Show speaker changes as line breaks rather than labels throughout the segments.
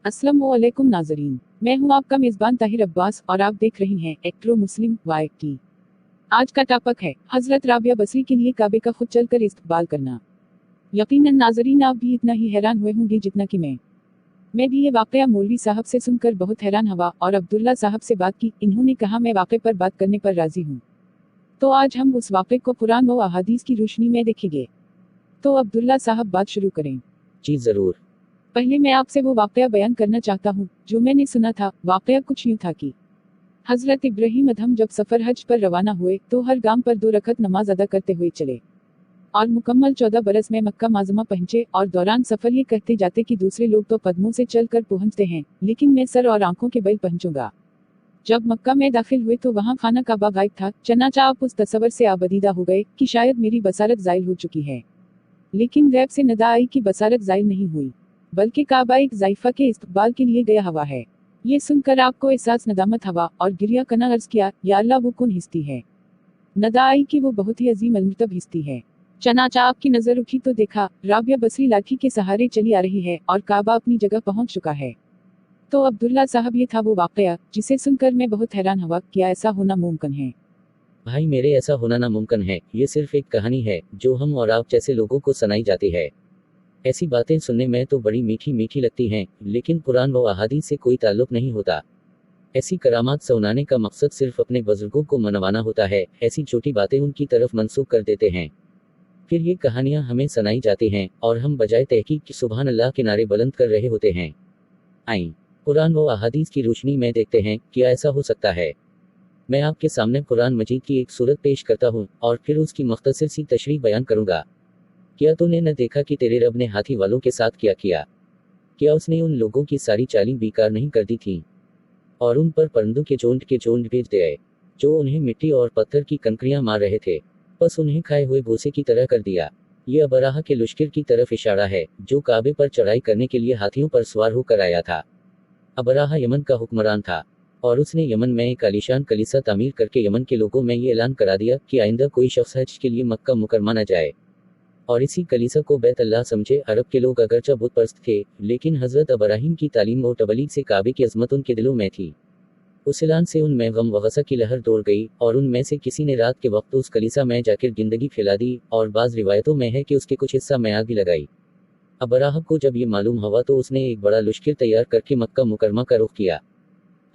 अस्सलामुअलैकुम नाजरीन, मैं हूं आपका मेज़बान ताहिर अब्बास और आप देख रही हैं एक्ट्रो मुस्लिम YT। आज का टॉपिक है हजरत राबिया बसरी के लिए काबे का खुद चलकर इस्तकबाल करना। यकीनन नाजरीन आप भी इतना ही हैरान हुए होंगे जितना कि मैं भी ये वाकया मौलवी साहब से सुनकर बहुत हैरान हुआ और अब्दुल्ला साहब से बात की। इन्होंने कहा मैं वाक़े पर बात करने पर राजी हूँ। तो आज हम उस वाक़े को कुरान व अहादीस की रोशनी में देखेंगे। तो अब्दुल्ला साहब बात शुरू करें।
जी जरूर।
पहले मैं आपसे वो वाकया बयान करना चाहता हूँ जो मैंने सुना था। वाकया कुछ यूँ था कि हजरत इब्राहिम अदहम जब सफर हज पर रवाना हुए तो हर गांव पर 2 रकत नमाज अदा करते हुए चले और मुकम्मल 14 बरस में मक्का माज़मा पहुंचे। और दौरान सफर ये कहते जाते कि दूसरे लोग तो कदमों से चल कर पहुंचते हैं, लेकिन मैं सर और आंखों के बल पहुंचूंगा। जब मक्का में दाखिल हुए तो वहां खाना काबा गायब था। चनाचा आप उस तस्वर से आबदीदा हो गए कि शायद मेरी बसारत ज़ाइल हो चुकी है, लेकिन गैब से नदा आई कि बसारत ज़ाइल नहीं हुई, बल्कि काबा एक ज़ाइफा के इस्तकबाल के लिए गया हुआ है। ये सुनकर आपको एहसास नदामत हुआ और गिरिया कना अर्ज किया, या अल्लाह वो कौन हिस्ती है। नदा आई कि वो बहुत ही अजीम अलमर्तब हिस्ती है। चनाचा आपकी नजर उठी तो देखा राबिया बसरी लाठी के सहारे चली आ रही है और काबा अपनी जगह पहुंच चुका है। तो अब्दुल्ला साहब ये था वो वाकया जिसे सुनकर मैं बहुत हैरान हुआ। क्या ऐसा होना मुमकिन है?
भाई मेरे ऐसा होना नामुमकिन है। ये सिर्फ एक कहानी है जो हम और आप जैसे लोगों को सुनाई जाती है। ऐसी बातें सुनने में तो बड़ी मीठी मीठी लगती हैं, लेकिन कुरान व अहादीस से कोई ताल्लुक नहीं होता। ऐसी करामात सुनाने का मकसद सिर्फ अपने बुजुर्गों को मनवाना होता है। ऐसी छोटी बातें उनकी तरफ मंसूब कर देते हैं, फिर ये कहानियां हमें सुनाई जाती हैं और हम बजाय तहकीक की सुभान अल्लाह के नारे बुलंद कर रहे होते हैं। आइए कुरान व अहादीस की रोशनी में देखते हैं क्या ऐसा हो सकता है। मैं आपके सामने कुरान मजीद की एक सूरत पेश करता हूँ और फिर उसकी मुख्तसर सी तशरीह बयान करूंगा। क्या तूने न देखा कि तेरे रब ने हाथी वालों के साथ क्या किया? क्या उसने उन लोगों की सारी चालें बेकार नहीं कर दी थी और उन पर परिंदों के झुंड भेज दिए जो उन्हें मिट्टी और पत्थर की कंकरियां मार रहे थे, बस उन्हें खाए हुए भूसे की तरह कर दिया। ये अबराहा के लश्कर की तरफ इशारा है जो काबे पर चढ़ाई करने के लिए हाथियों पर सवार होकर आया था। अबराहा यमन का हुक्मरान था और उसने यमन में एक आलीशान कलीसा तामीर करके यमन के लोगों में ये ऐलान करा दिया कि आइंदा कोई शख्स हज के लिए मक्का मुकरमा न जाए और इसी कलीसा को बैत अल्लाह समझे। अरब के लोग अगरचा बुत परस्त थे, लेकिन हजरत इब्राहीम की तालीम और तबलीग से काबे की अजमत उनके दिलों में थी। उस ऐलान से उनमें गम व गसा की लहर दौड़ गई और उनमें से किसी ने रात के वक्त उस कलीसा में जाकर जिंदगी फैला दी और बाज रिवायतों में है कि उसके कुछ हिस्सा में आग भी लगाई। अबराह को जब ये मालूम हुआ तो उसने एक बड़ा लश्कर तैयार करके मक्का मुकरमा का रुख किया।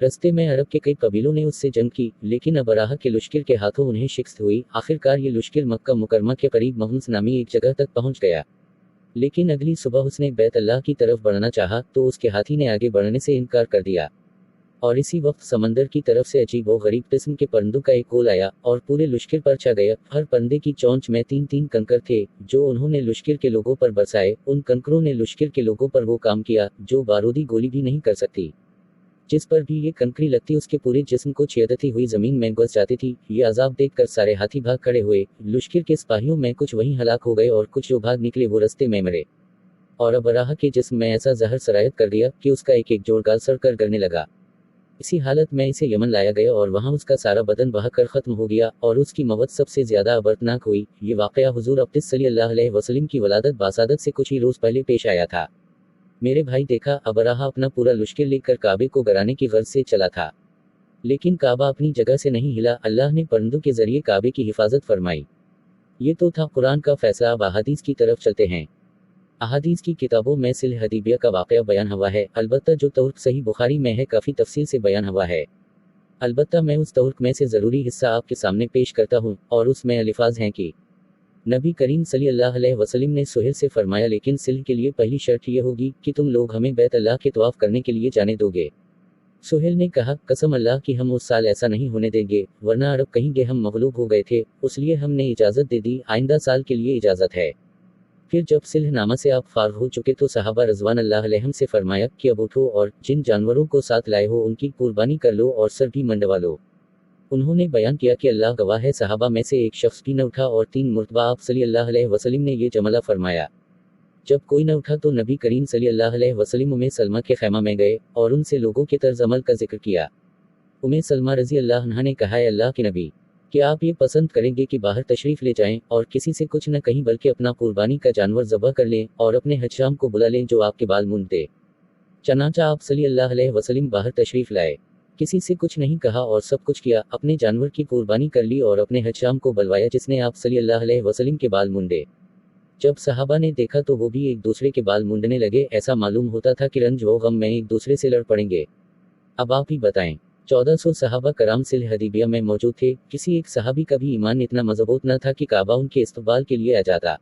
रस्ते में अरब के कई कबीलों ने उससे जंग की, लेकिन अबराह के लश्कर के हाथों उन्हें शिकस्त हुई। आखिरकार ये लश्कर मक्का मुकरमा के करीब महंस नामी एक जगह तक पहुंच गया, लेकिन अगली सुबह उसने बैत अल्लाह की तरफ बढ़ना चाहा तो उसके हाथी ने आगे बढ़ने से इनकार कर दिया और इसी वक्त समंदर की तरफ से अजीब व गरीब किस्म के परिंदों का एक कोल आया और पूरे लश्कर पर छा गया। हर परिंदे की चोंच में 3-3 कंकर थे जो उन्होंने लश्कर के लोगों पर बरसाए। उन कंकरों ने लश्कर के लोगों पर वो काम किया जो बारूदी गोली भी नहीं कर सकती। जिस पर भी ये कंकरी लगती उसके पूरे जिस्म को छेदती हुई जमीन में घुस जाती थी। ये अजाब देखकर सारे हाथी भाग खड़े हुए। लश्कर के सिपाहियों में कुछ वहीं हलाक हो गए और कुछ जो भाग निकले वो रस्ते में मरे और अबराह के जिस्म में ऐसा जहर सरायत कर दिया कि उसका एक एक जोड़ गाल सड़ कर गिरने लगा। इसी हालत में इसे यमन लाया गया और वहां उसका सारा बदन बहाकर खत्म हो गया और उसकी मौत सबसे ज्यादा अबरतनाक हुई। ये वाकया हुजूर अब्दुस सल्लल्लाहु अलैहि वसल्लम की वलादत बासादत से कुछ ही रोज पहले पेश आया था। मेरे भाई देखा, अबराहा अपना पूरा लश्कर लेकर काबे को गिराने की गर्ज से चला था, लेकिन काबा अपनी जगह से नहीं हिला। अल्लाह ने परिंदों के जरिए काबे की हिफाजत फरमाई। ये तो था कुरान का फैसला। अब अहादीस की तरफ चलते हैं। अहादीस की किताबों में सिल्ह हदीबिया का वाकया बयान हुआ है, अलबत्ता जो तौर सही बुखारी में है काफ़ी तफसील से बयान हुआ है। अलबत्ता मैं उस तौर में से ज़रूरी हिस्सा आपके सामने पेश करता हूँ और उसमें अल्फाज हैं कि नबी करीम सल्लल्लाहु अलैहि वसल्लम ने सुहेल से फरमाया, लेकिन सिल्ह के लिए पहली शर्त यह होगी कि तुम लोग हमें बैत अल्लाह के तवाफ करने के लिए जाने दोगे। सुहेल ने कहा, कसम अल्लाह की हम उस साल ऐसा नहीं होने देंगे, वरना अरब कहेंगे हम मगलूब हो गए थे, उसलिए हमने इजाज़त दे दी, आइंदा साल के लिए इजाज़त है। फिर जब सिल्हनामा से आप फारग हो चुके तो सहाबा रज़वान अल्लाह अलैहिम से फरमाया कि अब उठो और जिन जानवरों को साथ लाए हो उनकी कुर्बानी कर लो और सर भी मंडवा लो। उन्होंने बयान किया कि अल्लाह गवाह है, सहाबा में से एक शख्स भी न उठा और 3 मरतबा आप सल्लल्लाहु अलैहि वसल्लम ने ये जमला फरमाया। जब कोई न उठा तो नबी करीम सल्लल्लाहु अलैहि वसल्लम उम्मे सलमा के खैमा में गए और उनसे लोगों के तर्ज अमल का जिक्र किया। उम्मे सलमा रजी अल्लाह अन्हा ने कहा, अल्लाह के नबी, क्या आप ये पसंद करेंगे कि बाहर तशरीफ़ ले जाएं और किसी से कुछ न कहीं बल्कि अपना कुर्बानी का जानवर ज़बह कर लें और अपने हज्जाम को बुला लें जो आपके बाल मूंद दे। चनाचा आप सल्लल्लाहु अलैहि वसल्लम बाहर तशरीफ लाए। किसी से कुछ नहीं कहा और सब कुछ किया, अपने जानवर की कुर्बानी कर ली और अपने हज्जाम को बुलवाया जिसने आप सल्लल्लाहु अलैहि वसल्लम के बाल मुंडे। जब सहाबा ने देखा तो वो भी एक दूसरे के बाल मुंडने लगे। ऐसा मालूम होता था कि रंज व गम में एक दूसरे से लड़ पड़ेंगे। अब आप ही बताएं। 1400 सहाबा कराम सिल्ह हदीबिया में मौजूद थे। किसी एक सहाबी का भी ईमान इतना मजबूत न था कि काबा उनके इस्तकबाल के लिए आ जाता।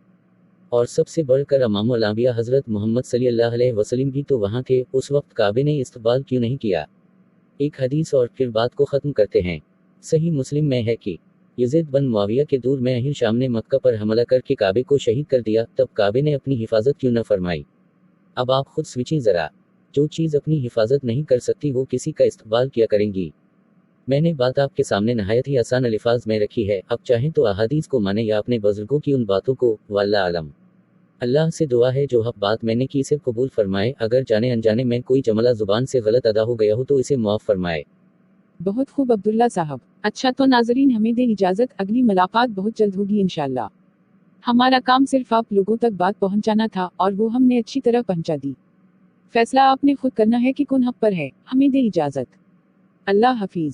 और सबसे बढ़कर इमामुल अंबिया हजरत मोहम्मद सल्लल्लाहु अलैहि वसल्लम भी तो वहां थे। उस वक्त काबे ने इस्तकबाल क्यों नहीं किया? एक हदीस और फिर बात को ख़त्म करते हैं। सही मुस्लिम में है कि यजीद बन मुआविया के दूर में अहिर शाम ने मक्का पर हमला करके काबे को शहीद कर दिया, तब काबे ने अपनी हिफाजत क्यों न फरमाई? अब आप खुद सोचें ज़रा। जो चीज़ अपनी हिफाजत नहीं कर सकती वो किसी का इस्तकबाल किया करेंगी। मैंने बात आपके सामने नहायत ही आसान अल्फाज में रखी है। अब चाहें तो अहादीस को माने या अपने बुजुर्गों की उन बातों को, वल्लाह आलम। अल्लाह से दुआ है जो हक बात मैंने की इसे कबूल फरमाए। अगर जाने अनजाने में कोई जुमला जुबान से गलत अदा हो गया हो तो इसे मुआफ फरमाए।
बहुत खूब अब्दुल्ला साहब। अच्छा तो नाजरीन हमें दे इजाजत, अगली मुलाकात बहुत जल्द होगी इंशाल्लाह। हमारा काम सिर्फ आप लोगों तक बात पहुंचाना था और वो हमने अच्छी तरह पहुंचा दी। फैसला आपने खुद करना है कि कौन हक पर है। हमें दे इजाजत। अल्लाह हाफिज।